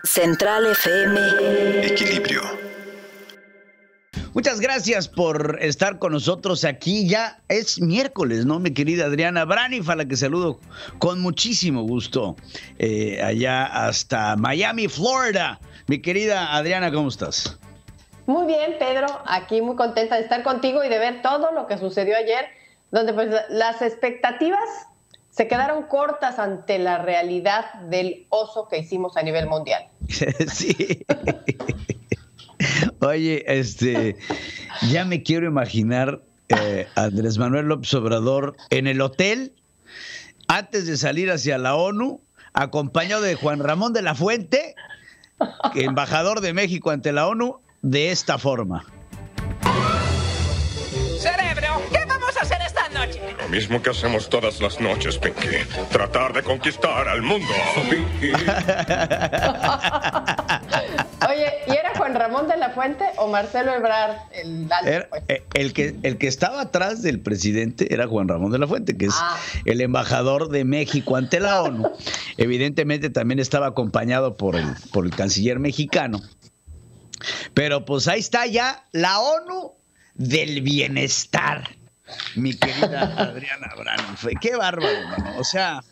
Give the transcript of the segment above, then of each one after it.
Central FM. Equilibrio. Muchas gracias por estar con nosotros aquí. Ya es miércoles, ¿no, mi querida Adriana Braniff, a la que saludo con muchísimo gusto allá hasta Miami, Florida. Mi querida Adriana, ¿cómo estás? Muy bien, Pedro. Aquí muy contenta de estar contigo y de ver todo lo que sucedió ayer, donde pues las expectativas se quedaron cortas ante la realidad del oso que hicimos a nivel mundial. Sí. Oye, ya me quiero imaginar a Andrés Manuel López Obrador en el hotel antes de salir hacia la ONU, acompañado de Juan Ramón de la Fuente, embajador de México ante la ONU, de esta forma. Cerebro, ¿qué vamos a hacer esta noche? Lo mismo que hacemos todas las noches, Pinky. Tratar de conquistar al mundo. Oye, ¿y era Juan Ramón de la Fuente o Marcelo Ebrard el alto? El que estaba atrás del presidente era Juan Ramón de la Fuente, que es el embajador de México ante la ONU. Evidentemente también estaba acompañado por el canciller mexicano. Pero pues ahí está ya la ONU del bienestar, mi querida Adriana Braniff. Qué bárbaro, ¿no? O sea,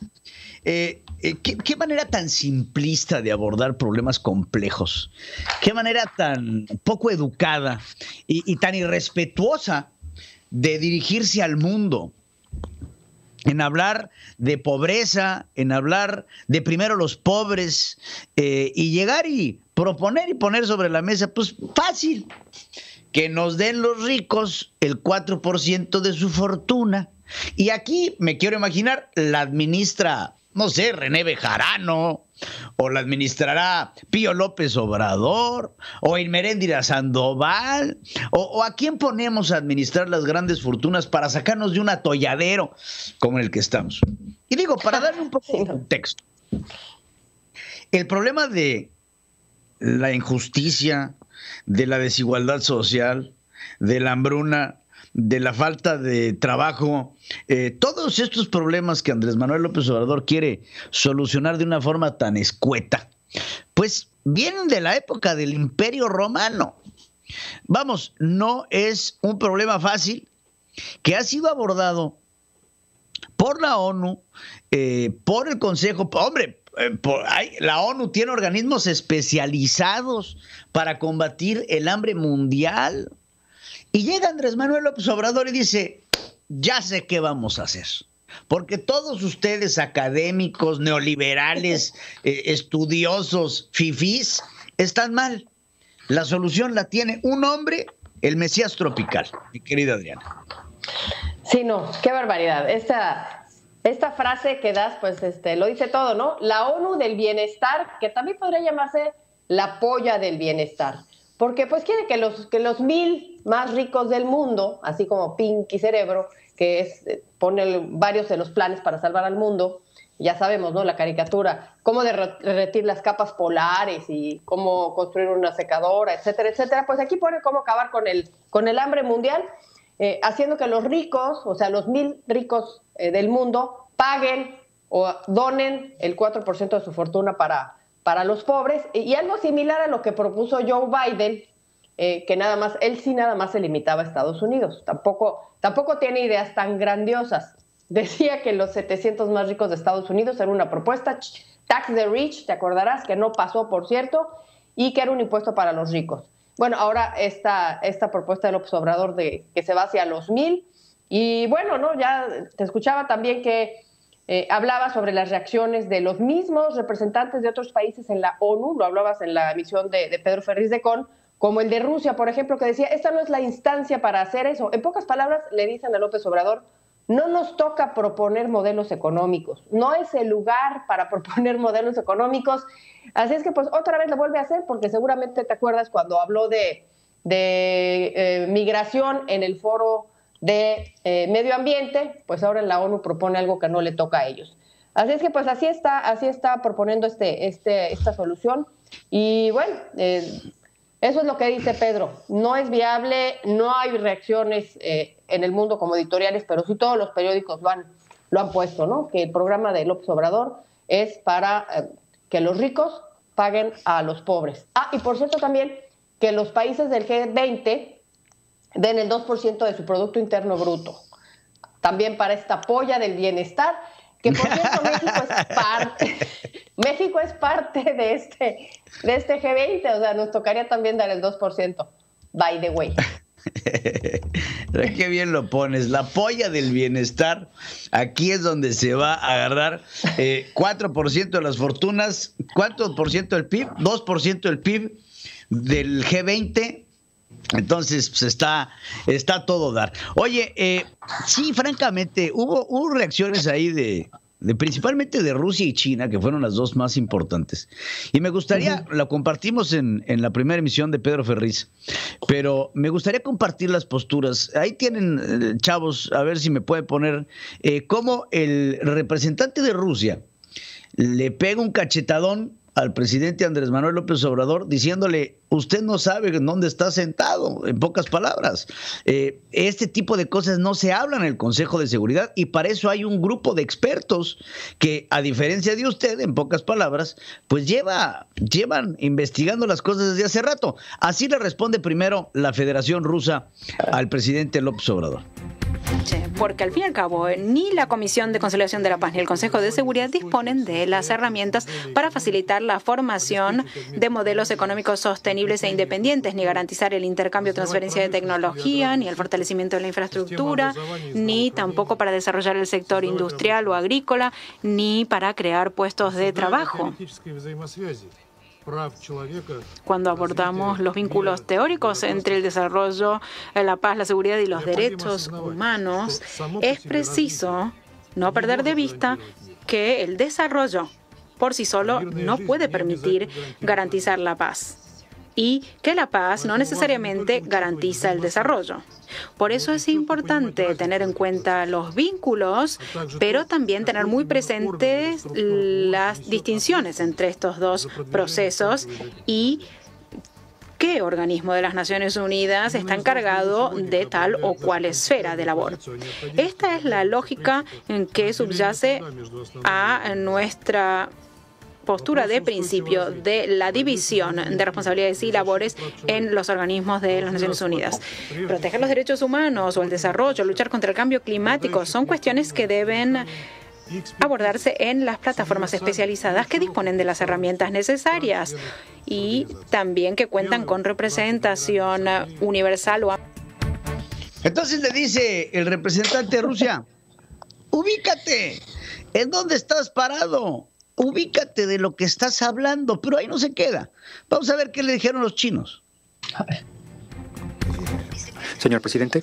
qué manera tan simplista de abordar problemas complejos. Qué manera tan poco educada y tan irrespetuosa de dirigirse al mundo. En hablar de pobreza, en hablar de primero los pobres, y llegar y proponer y poner sobre la mesa, pues fácil, que nos den los ricos el 4% de su fortuna. Y aquí me quiero imaginar, la administra, no sé, René Bejarano, o la administrará Pío López Obrador, o Irmeréndira Sandoval, o a quién ponemos a administrar las grandes fortunas para sacarnos de un atolladero como el que estamos. Y digo, para darle un poco de contexto, el problema de la injusticia, de la desigualdad social, de la hambruna, de la falta de trabajo, todos estos problemas que Andrés Manuel López Obrador quiere solucionar de una forma tan escueta, pues vienen de la época del Imperio Romano. Vamos, no es un problema fácil que ha sido abordado por la ONU, por el Consejo. Hombre, la ONU tiene organismos especializados para combatir el hambre mundial. Y llega Andrés Manuel López Obrador y dice, ya sé qué vamos a hacer. Porque todos ustedes, académicos, neoliberales, estudiosos, fifís, están mal. La solución la tiene un hombre, el Mesías tropical, mi querida Adriana. Sí, no, qué barbaridad. Esta frase que das, pues lo dice todo, ¿no? La ONU del bienestar, que también podría llamarse la polla del bienestar. Porque pues quiere que los 1000 más ricos del mundo, así como Pinky Cerebro, que pone varios de los planes para salvar al mundo, ya sabemos, ¿no? La caricatura, cómo derretir las capas polares y cómo construir una secadora, etcétera, etcétera. Pues aquí pone cómo acabar con el hambre mundial, haciendo que los ricos, o sea, los 1000 ricos del mundo, paguen o donen el 4% de su fortuna para los pobres, y algo similar a lo que propuso Joe Biden, que nada más se limitaba a Estados Unidos. Tampoco tiene ideas tan grandiosas. Decía que los 700 más ricos de Estados Unidos era una propuesta, tax the rich, te acordarás, que no pasó, por cierto, y que era un impuesto para los ricos. Bueno, ahora esta propuesta de López Obrador de que se va hacia los 1000, y bueno, ¿no? Ya te escuchaba también que hablaba sobre las reacciones de los mismos representantes de otros países en la ONU, lo hablabas en la emisión de Pedro Ferriz de Con, como el de Rusia, por ejemplo, que decía, esta no es la instancia para hacer eso. En pocas palabras, le dicen a López Obrador, no nos toca proponer modelos económicos, no es el lugar para proponer modelos económicos. Así es que pues otra vez lo vuelve a hacer, porque seguramente te acuerdas cuando habló de migración en el foro de medio ambiente, pues ahora en la ONU propone algo que no le toca a ellos. Así es que pues así está proponiendo esta solución. Y bueno, eso es lo que dice Pedro. No es viable, no hay reacciones en el mundo como editoriales, pero sí todos los periódicos lo han puesto, ¿no? Que el programa de López Obrador es para que los ricos paguen a los pobres. Y por cierto también que los países del G20 den el 2% de su Producto Interno Bruto. También para esta polla del bienestar, que por cierto México es parte de este G20, o sea, nos tocaría también dar el 2%, by the way. Qué bien lo pones, la polla del bienestar. Aquí es donde se va a agarrar 4% de las fortunas. ¿Cuánto por ciento del PIB? 2% del PIB del G20. Entonces, pues está todo dar. Oye, sí, francamente, hubo reacciones ahí de principalmente de Rusia y China, que fueron las dos más importantes. Y me gustaría, lo compartimos en la primera emisión de Pedro Ferriz, pero me gustaría compartir las posturas. Ahí tienen, chavos, a ver si me puede poner cómo el representante de Rusia le pega un cachetadón al presidente Andrés Manuel López Obrador diciéndole, usted no sabe en dónde está sentado, en pocas palabras. Este tipo de cosas no se hablan en el Consejo de Seguridad y para eso hay un grupo de expertos que, a diferencia de usted, en pocas palabras, pues llevan investigando las cosas desde hace rato. Así le responde primero la Federación Rusa al presidente López Obrador. Porque al fin y al cabo ni la Comisión de Conciliación de la Paz ni el Consejo de Seguridad disponen de las herramientas para facilitar la formación de modelos económicos sostenibles e independientes, ni garantizar el intercambio o transferencia de tecnología, ni el fortalecimiento de la infraestructura, ni tampoco para desarrollar el sector industrial o agrícola, ni para crear puestos de trabajo. Cuando abordamos los vínculos teóricos entre el desarrollo, la paz, la seguridad y los derechos humanos, es preciso no perder de vista que el desarrollo por sí solo no puede permitir garantizar la paz y que la paz no necesariamente garantiza el desarrollo. Por eso es importante tener en cuenta los vínculos, pero también tener muy presentes las distinciones entre estos dos procesos y qué organismo de las Naciones Unidas está encargado de tal o cual esfera de labor. Esta es la lógica en que subyace a nuestra postura de principio de la división de responsabilidades y labores en los organismos de las Naciones Unidas. Proteger los derechos humanos o el desarrollo, luchar contra el cambio climático, son cuestiones que deben abordarse en las plataformas especializadas que disponen de las herramientas necesarias y también que cuentan con representación universal o amplia. Entonces le dice el representante de Rusia, ubícate, ¿en dónde estás parado? Ubícate de lo que estás hablando, pero ahí no se queda. Vamos a ver qué le dijeron los chinos. Señor presidente,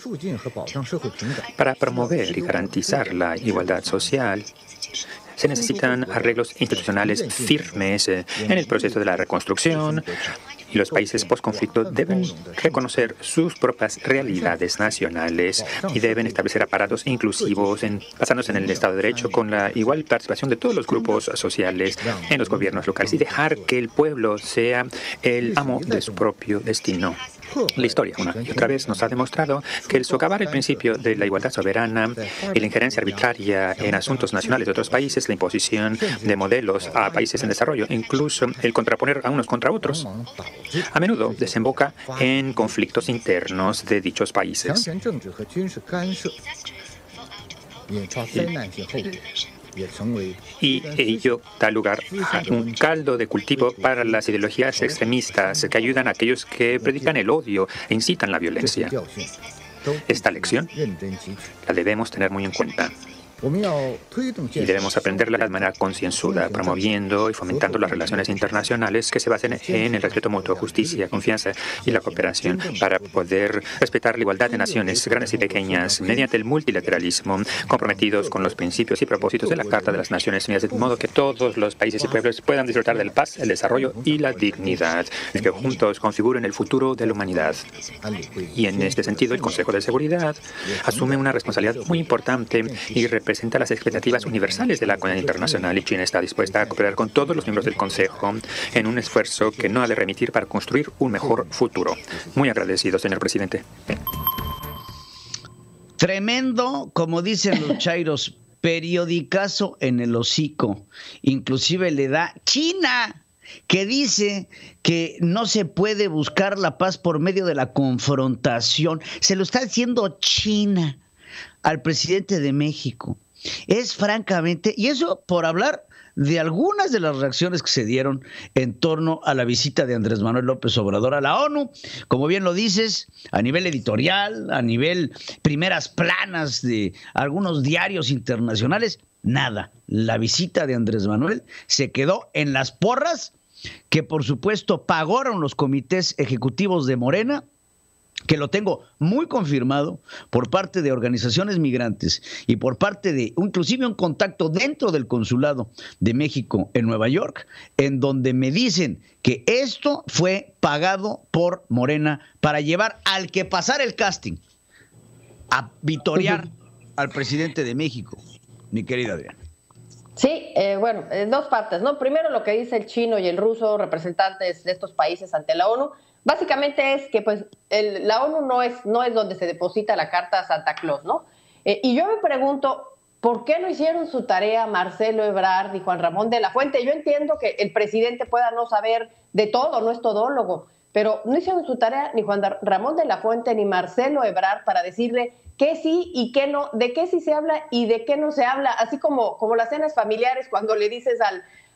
para promover y garantizar la igualdad social, se necesitan arreglos institucionales firmes en el proceso de la reconstrucción y los países postconflicto deben reconocer sus propias realidades nacionales y deben establecer aparatos inclusivos basándose en el Estado de Derecho con la igual participación de todos los grupos sociales en los gobiernos locales y dejar que el pueblo sea el amo de su propio destino. La historia, una y otra vez, nos ha demostrado que el socavar el principio de la igualdad soberana y la injerencia arbitraria en asuntos nacionales de otros países, la imposición de modelos a países en desarrollo, incluso el contraponer a unos contra otros, a menudo desemboca en conflictos internos de dichos países. Y ello da lugar a un caldo de cultivo para las ideologías extremistas que ayudan a aquellos que predican el odio e incitan la violencia. Esta lección la debemos tener muy en cuenta. Y debemos aprenderla de manera concienzuda, promoviendo y fomentando las relaciones internacionales que se basen en el respeto mutuo, justicia, confianza y la cooperación para poder respetar la igualdad de naciones grandes y pequeñas mediante el multilateralismo, comprometidos con los principios y propósitos de la Carta de las Naciones Unidas, de modo que todos los países y pueblos puedan disfrutar de la paz, el desarrollo y la dignidad, que juntos configuren el futuro de la humanidad. Y en este sentido, el Consejo de Seguridad asume una responsabilidad muy importante y representa las expectativas universales de la comunidad internacional y China está dispuesta a cooperar con todos los miembros del Consejo en un esfuerzo que no ha de remitir para construir un mejor futuro. Muy agradecido, señor presidente. Tremendo, como dicen los chairos, periodicazo en el hocico. Inclusive le da China. que dice que no se puede buscar la paz por medio de la confrontación. Se lo está haciendo China al presidente de México. Es francamente, y eso por hablar de algunas de las reacciones que se dieron en torno a la visita de Andrés Manuel López Obrador a la ONU, como bien lo dices, a nivel editorial, a nivel primeras planas de algunos diarios internacionales, nada. La visita de Andrés Manuel se quedó en las porras que por supuesto pagaron los comités ejecutivos de Morena, que lo tengo muy confirmado por parte de organizaciones migrantes y por parte de inclusive un contacto dentro del Consulado de México en Nueva York, en donde me dicen que esto fue pagado por Morena para llevar al que pasara el casting a vitorear al presidente de México, mi querida Adriana. Sí, bueno, en dos partes, ¿no? Primero lo que dice el chino y el ruso, representantes de estos países ante la ONU. Básicamente es que pues la ONU no es donde se deposita la carta a Santa Claus, ¿no? Y yo me pregunto, ¿por qué no hicieron su tarea Marcelo Ebrard y Juan Ramón de la Fuente? Yo entiendo que el presidente pueda no saber de todo, no es todólogo, pero no hicieron su tarea ni Juan Ramón de la Fuente ni Marcelo Ebrard para decirle qué sí y qué no, de qué sí se habla y de qué no se habla, así como las cenas familiares cuando le dices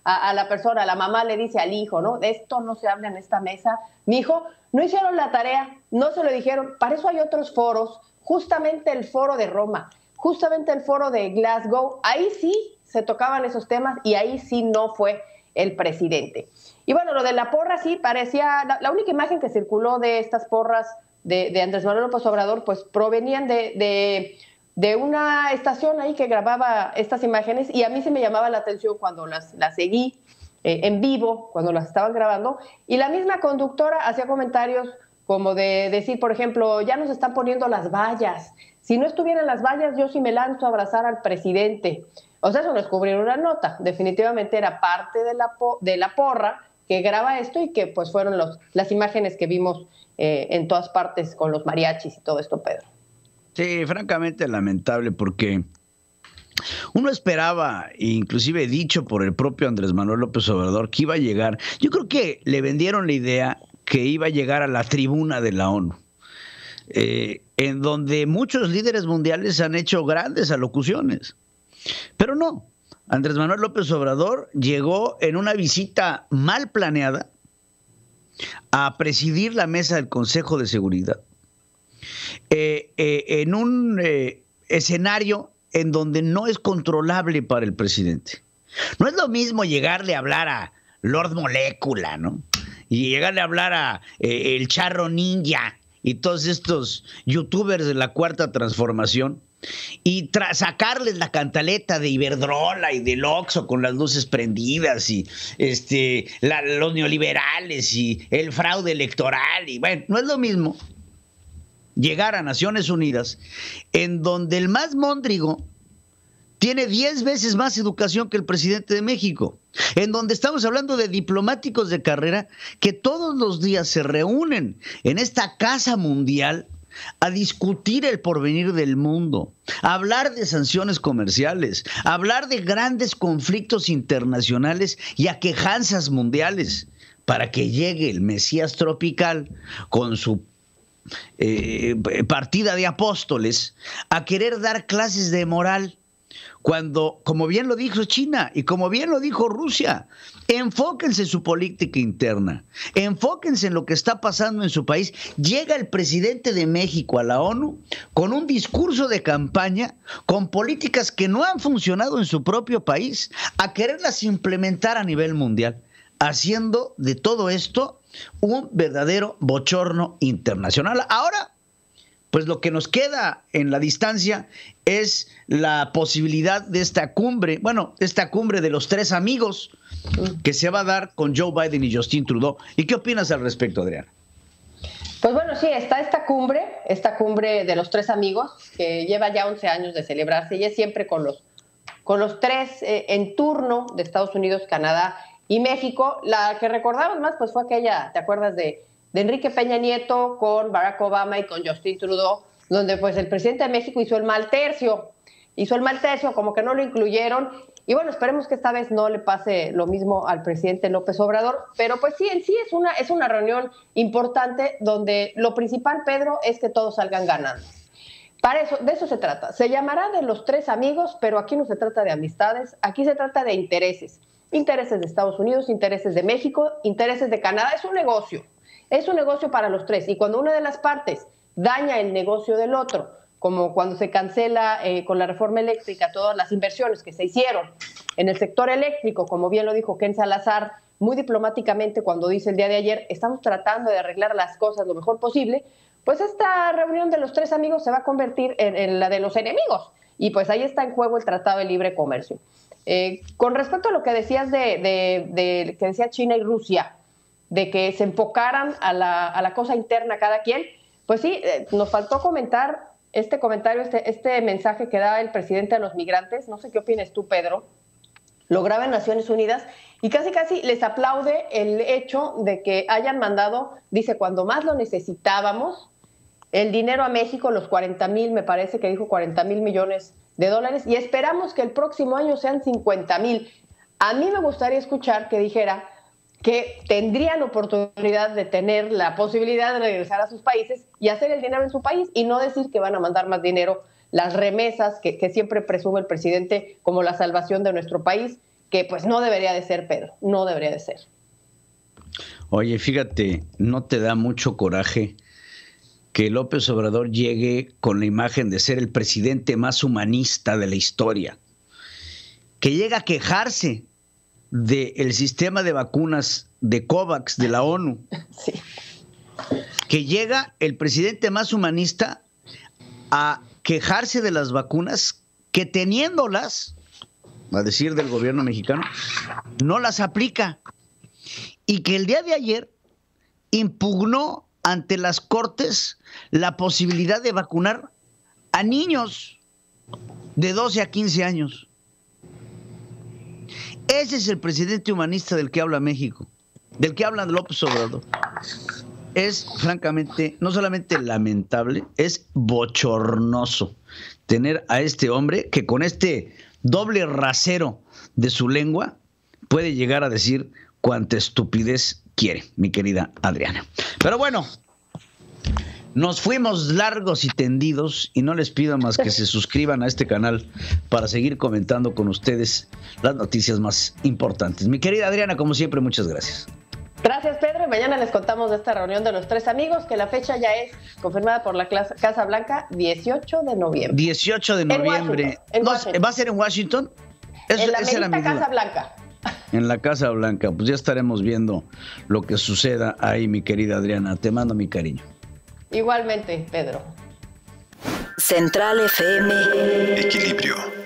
a la persona, a la mamá le dice al hijo, ¿no? De esto no se habla en esta mesa. Mi hijo, no hicieron la tarea, no se lo dijeron. Para eso hay otros foros, justamente el foro de Roma, justamente el foro de Glasgow. Ahí sí se tocaban esos temas y ahí sí no fue el presidente. Y bueno, lo de la porra sí parecía, la única imagen que circuló de estas porras de Andrés Manuel López Obrador, pues provenían de una estación ahí que grababa estas imágenes, y a mí se me llamaba la atención cuando las seguí en vivo, cuando las estaban grabando, y la misma conductora hacía comentarios como de decir, por ejemplo, ya nos están poniendo las vallas, si no estuvieran las vallas yo sí me lanzo a abrazar al presidente. O sea, eso no es cubrir una nota, definitivamente era parte de la porra que graba esto y que pues fueron las imágenes que vimos en todas partes con los mariachis y todo esto, Pedro. Sí, francamente lamentable, porque uno esperaba, inclusive dicho por el propio Andrés Manuel López Obrador, que iba a llegar. Yo creo que le vendieron la idea que iba a llegar a la tribuna de la ONU, en donde muchos líderes mundiales han hecho grandes alocuciones. Pero no, Andrés Manuel López Obrador llegó en una visita mal planeada a presidir la mesa del Consejo de Seguridad. En un escenario en donde no es controlable para el presidente. No es lo mismo llegarle a hablar a Lord Molécula, ¿no? Y llegarle a hablar a el Charro Ninja y todos estos youtubers de la Cuarta Transformación y sacarles la cantaleta de Iberdrola y del Oxxo con las luces prendidas y los neoliberales y el fraude electoral. Y bueno, no es lo mismo llegar a Naciones Unidas, en donde el más móndrigo tiene 10 veces más educación que el presidente de México, en donde estamos hablando de diplomáticos de carrera que todos los días se reúnen en esta casa mundial a discutir el porvenir del mundo, a hablar de sanciones comerciales, a hablar de grandes conflictos internacionales y aquejanzas mundiales, para que llegue el Mesías tropical con su partida de apóstoles a querer dar clases de moral, cuando, como bien lo dijo China y como bien lo dijo Rusia, enfóquense en su política interna, enfóquense en lo que está pasando en su país. Llega el presidente de México a la ONU con un discurso de campaña, con políticas que no han funcionado en su propio país, a quererlas implementar a nivel mundial, haciendo de todo esto un verdadero bochorno internacional. Ahora, pues lo que nos queda en la distancia es la posibilidad de esta cumbre de los tres amigos que se va a dar con Joe Biden y Justin Trudeau. ¿Y qué opinas al respecto, Adriana? Pues bueno, sí, está esta cumbre de los tres amigos, que lleva ya 11 años de celebrarse y es siempre con los tres en turno de Estados Unidos, Canadá y México. La que recordamos más pues fue aquella, ¿te acuerdas de Enrique Peña Nieto con Barack Obama y con Justin Trudeau, donde pues el presidente de México hizo el mal tercio, como que no lo incluyeron, Y bueno, esperemos que esta vez no le pase lo mismo al presidente López Obrador, pero pues sí, en sí es una reunión importante donde lo principal, Pedro, es que todos salgan ganando. Para eso, de eso se trata. Se llamará de los tres amigos, pero aquí no se trata de amistades, aquí se trata de intereses. Intereses de Estados Unidos, intereses de México, intereses de Canadá. Es un negocio para los tres. Y cuando una de las partes daña el negocio del otro, como cuando se cancela con la reforma eléctrica todas las inversiones que se hicieron en el sector eléctrico, como bien lo dijo Ken Salazar muy diplomáticamente cuando dice el día de ayer, estamos tratando de arreglar las cosas lo mejor posible, pues esta reunión de los tres amigos se va a convertir en la de los enemigos. Y pues ahí está en juego el Tratado de Libre Comercio. Con respecto a lo que decías que decía China y Rusia, de que se enfocaran a la cosa interna cada quien, pues sí, nos faltó comentar este comentario, este mensaje que da el presidente a los migrantes. No sé qué opinas tú, Pedro. Lo graba en Naciones Unidas y casi les aplaude el hecho de que hayan mandado, dice, cuando más lo necesitábamos, el dinero a México, los 40,000, me parece que dijo 40,000 millones de dólares, y esperamos que el próximo año sean 50,000. A mí me gustaría escuchar que dijera que tendrían oportunidad de tener la posibilidad de regresar a sus países y hacer el dinero en su país, y no decir que van a mandar más dinero, las remesas que siempre presume el presidente como la salvación de nuestro país, que pues no debería de ser, Pedro, no debería de ser. Oye, fíjate, ¿no te da mucho coraje que López Obrador llegue con la imagen de ser el presidente más humanista de la historia? Que llega a quejarse del sistema de vacunas de COVAX de la ONU. Sí. Que llega el presidente más humanista a quejarse de las vacunas que, teniéndolas, a decir del gobierno mexicano, no las aplica. Y que el día de ayer impugnó ante las Cortes la posibilidad de vacunar a niños de 12 a 15 años. Ese es el presidente humanista del que habla México, del que habla López Obrador. Es francamente, no solamente lamentable, es bochornoso tener a este hombre que con este doble rasero de su lengua puede llegar a decir cuanta estupidez quiere, mi querida Adriana. Pero bueno, nos fuimos largos y tendidos y no les pido más que se suscriban a este canal para seguir comentando con ustedes las noticias más importantes. Mi querida Adriana, como siempre, muchas gracias. Gracias, Pedro. Y mañana les contamos de esta reunión de los tres amigos, que la fecha ya es confirmada por la Casa Blanca, 18 de noviembre. 18 de noviembre. ¿Va a ser en Washington? En la merita Casa Blanca. En la Casa Blanca. Pues ya estaremos viendo lo que suceda ahí, mi querida Adriana. Te mando mi cariño. Igualmente, Pedro. Central FM. Equilibrio.